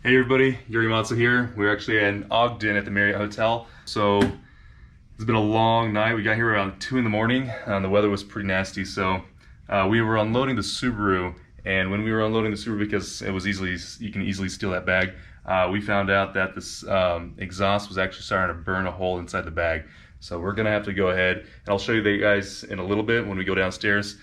Hey everybody, Yuri Matsu here. We're actually in Ogden at the Marriott Hotel. So it's been a long night. We got here around 2 in the morning. The weather was pretty nasty, so we were unloading the Subaru. And when we were unloading the Subaru, because it was you can easily steal that bag, we found out that this exhaust was actually starting to burn a hole inside the bag. So we're gonna have to go ahead, and I'll show you guys in a little bit when we go downstairs.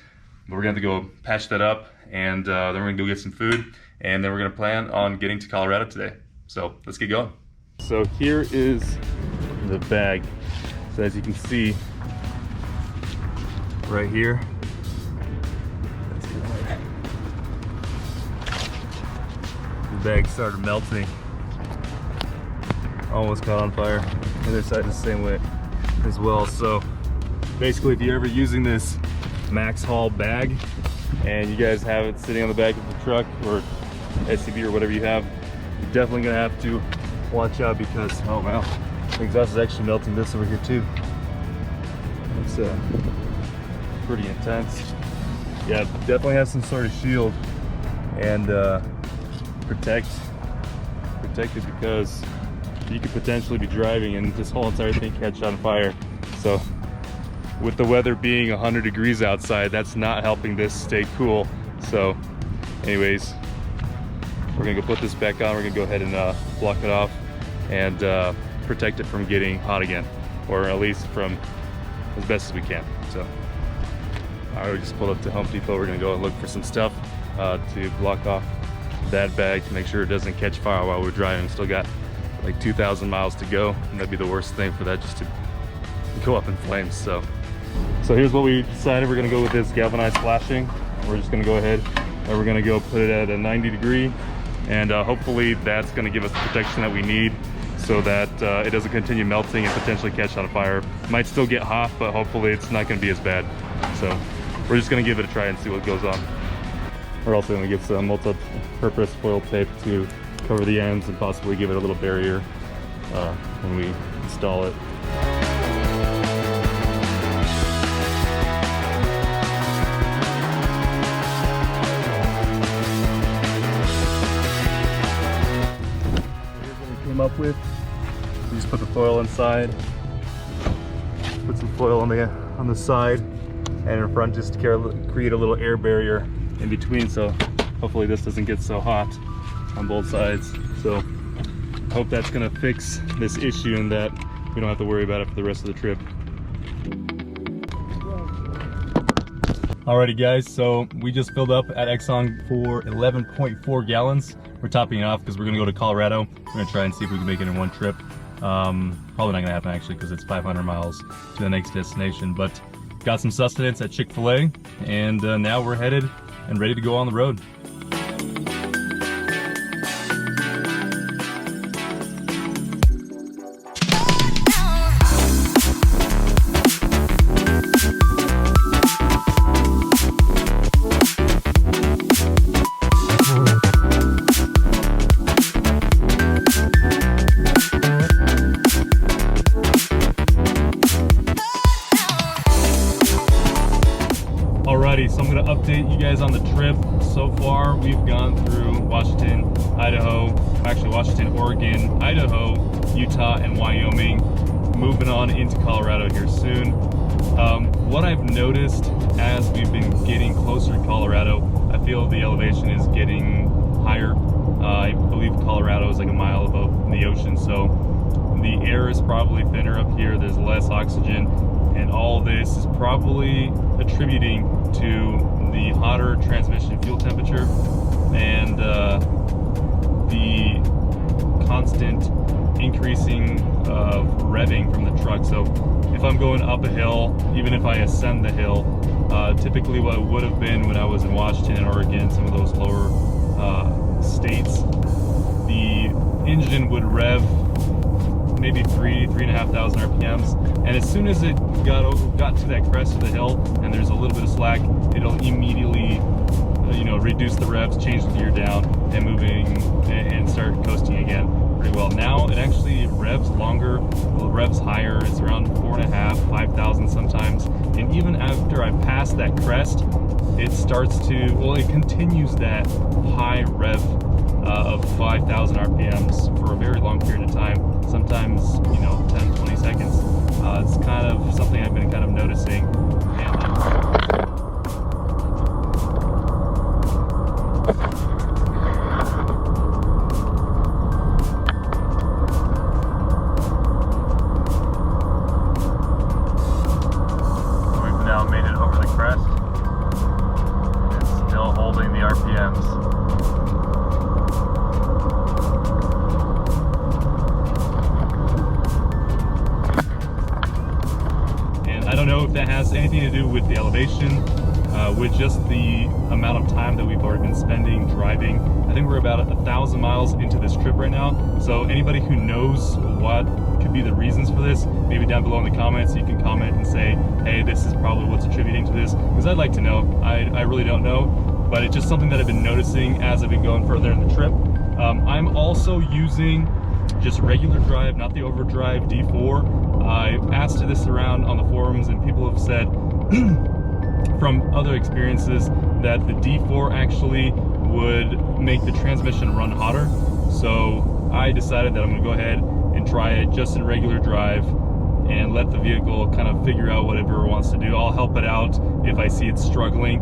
But we're gonna have to go patch that up, and then we're gonna go get some food. And then we're gonna plan on getting to Colorado today. So let's get going. So here is the bag. So as you can see, right here, the bag started melting. Almost caught on fire. The other side is the same way as well. So basically, if you're ever using this max haul bag and you guys have it sitting on the back of the truck or SUV or whatever you have, you're definitely gonna have to watch out because, oh wow, the exhaust is actually melting this over here too. It's pretty intense. Yeah, definitely have some sort of shield and protect it, because you could potentially be driving and this whole entire thing catch on fire. So with the weather being 100 degrees outside, that's not helping this stay cool. So anyways, we're gonna go put this back on. We're gonna go ahead and block it off and protect it from getting hot again, or at least from as best as we can. So we just pulled up to Home Depot. We're gonna go and look for some stuff to block off that bag to make sure it doesn't catch fire while we're driving. Still got like 2,000 miles to go, and that'd be the worst thing for that, just to go up in flames. So here's what we decided. We're gonna go with this galvanized flashing. We're just gonna go ahead and we're gonna go put it at a 90 degree. And hopefully that's going to give us the protection that we need so that it doesn't continue melting and potentially catch on fire. Might still get hot, but hopefully it's not going to be as bad. So we're just going to give it a try and see what goes on. We're also going to get some multi-purpose foil tape to cover the ends and possibly give it a little barrier when we install it. Up with, we just put the foil inside, put some foil on the side and in front, just to create a little air barrier in between, so hopefully this doesn't get so hot on both sides. So I hope that's gonna fix this issue and that we don't have to worry about it for the rest of the trip. Alrighty guys, so we just filled up at Exxon for 11.4 gallons. We're topping it off because we're gonna go to Colorado. We're gonna try and see if we can make it in one trip. Probably not gonna happen actually, because it's 500 miles to the next destination, but got some sustenance at Chick-fil-A, and now we're headed and ready to go on the road. So I'm going to update you guys on the trip. So far we've gone through Washington, Oregon, Idaho, Utah, and Wyoming. Moving on into Colorado here soon. What I've noticed as we've been getting closer to Colorado, I feel the elevation is getting higher. I believe Colorado is like a mile above the ocean, so the air is probably thinner up here. There's less oxygen, and all this is probably attributing to the hotter transmission fuel temperature and the constant increasing of revving from the truck. So if I'm going up a hill, even if I ascend the hill, typically what it would have been when I was in Washington and Oregon, some of those lower states, the engine would rev maybe 3,500 RPMs, and as soon as it got to that crest of the hill and there's a little bit of slack, it'll immediately reduce the revs, change the gear down, and moving and start coasting again pretty well. Now it actually revs longer, revs higher. It's around 4.5, 5,000 sometimes, and even after I pass that crest, it starts to, well, it continues that high rev of 5,000 RPMs for a very long period of time, sometimes, 10, 20 seconds. It's kind of something I've been kind of noticing. We've now made it over the crest. It's still holding the RPMs. I don't know if that has anything to do with the elevation, with just the amount of time that we've already been spending driving. I think we're about 1,000 miles into this trip right now. So anybody who knows what could be the reasons for this, maybe down below in the comments, you can comment and say, hey, this is probably what's attributing to this, because I'd like to know. I really don't know, but it's just something that I've been noticing as I've been going further in the trip. I'm also using just regular drive, not the overdrive D4. I asked this around on the forums, and people have said from other experiences that the D4 actually would make the transmission run hotter. So I decided that I'm going to go ahead and try it just in regular drive and let the vehicle kind of figure out whatever it wants to do. I'll help it out if I see it's struggling,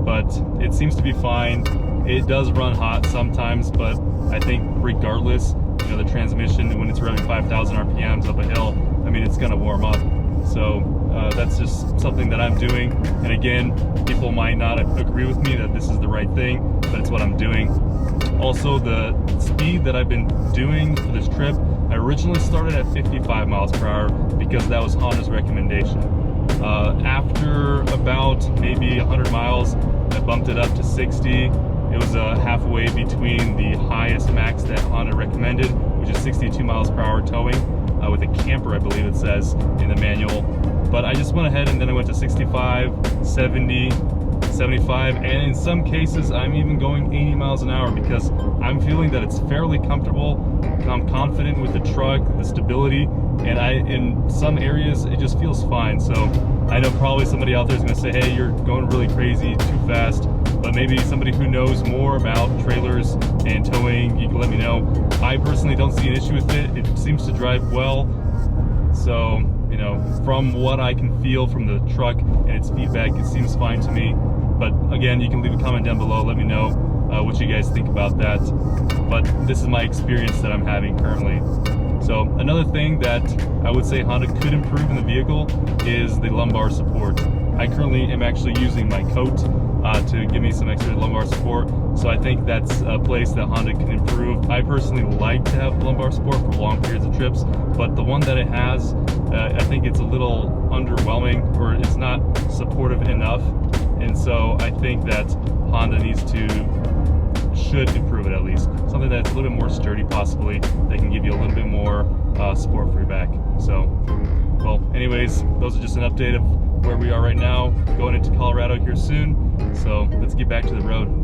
but it seems to be fine. It does run hot sometimes, but I think regardless, the transmission, when it's revving 5,000 RPMs up a hill, I mean, it's gonna warm up. So that's just something that I'm doing. And again, people might not agree with me that this is the right thing, but it's what I'm doing. Also, the speed that I've been doing for this trip, I originally started at 55 miles per hour because that was Honda's recommendation. After about maybe 100 miles, I bumped it up to 60. It was halfway between the highest max that Honda recommended, which is 62 miles per hour towing, with a camper, I believe it says in the manual. But I just went ahead and then I went to 65, 70, 75, and in some cases I'm even going 80 miles an hour because I'm feeling that it's fairly comfortable. I'm confident with the truck, the stability, and in some areas it just feels fine. So I know probably somebody out there is going to say, hey, you're going really crazy, too fast. But maybe somebody who knows more about trailers and towing, you can let me know. I personally don't see an issue with it. It seems to drive well. So, from what I can feel from the truck and its feedback, it seems fine to me. But again, you can leave a comment down below. Let me know what you guys think about that. But this is my experience that I'm having currently. So another thing that I would say Honda could improve in the vehicle is the lumbar support. I currently am actually using my coat to give me some extra lumbar support. So I think that's a place that Honda can improve. I personally like to have lumbar support for long periods of trips, but the one that it has, I think it's a little underwhelming, or it's not supportive enough. And so I think that Honda should improve it at least. Something that's a little bit more sturdy possibly, that can give you a little bit more support for your back. So, well, anyways, those are just an update of where we are right now, going into Colorado here soon. So let's get back to the road.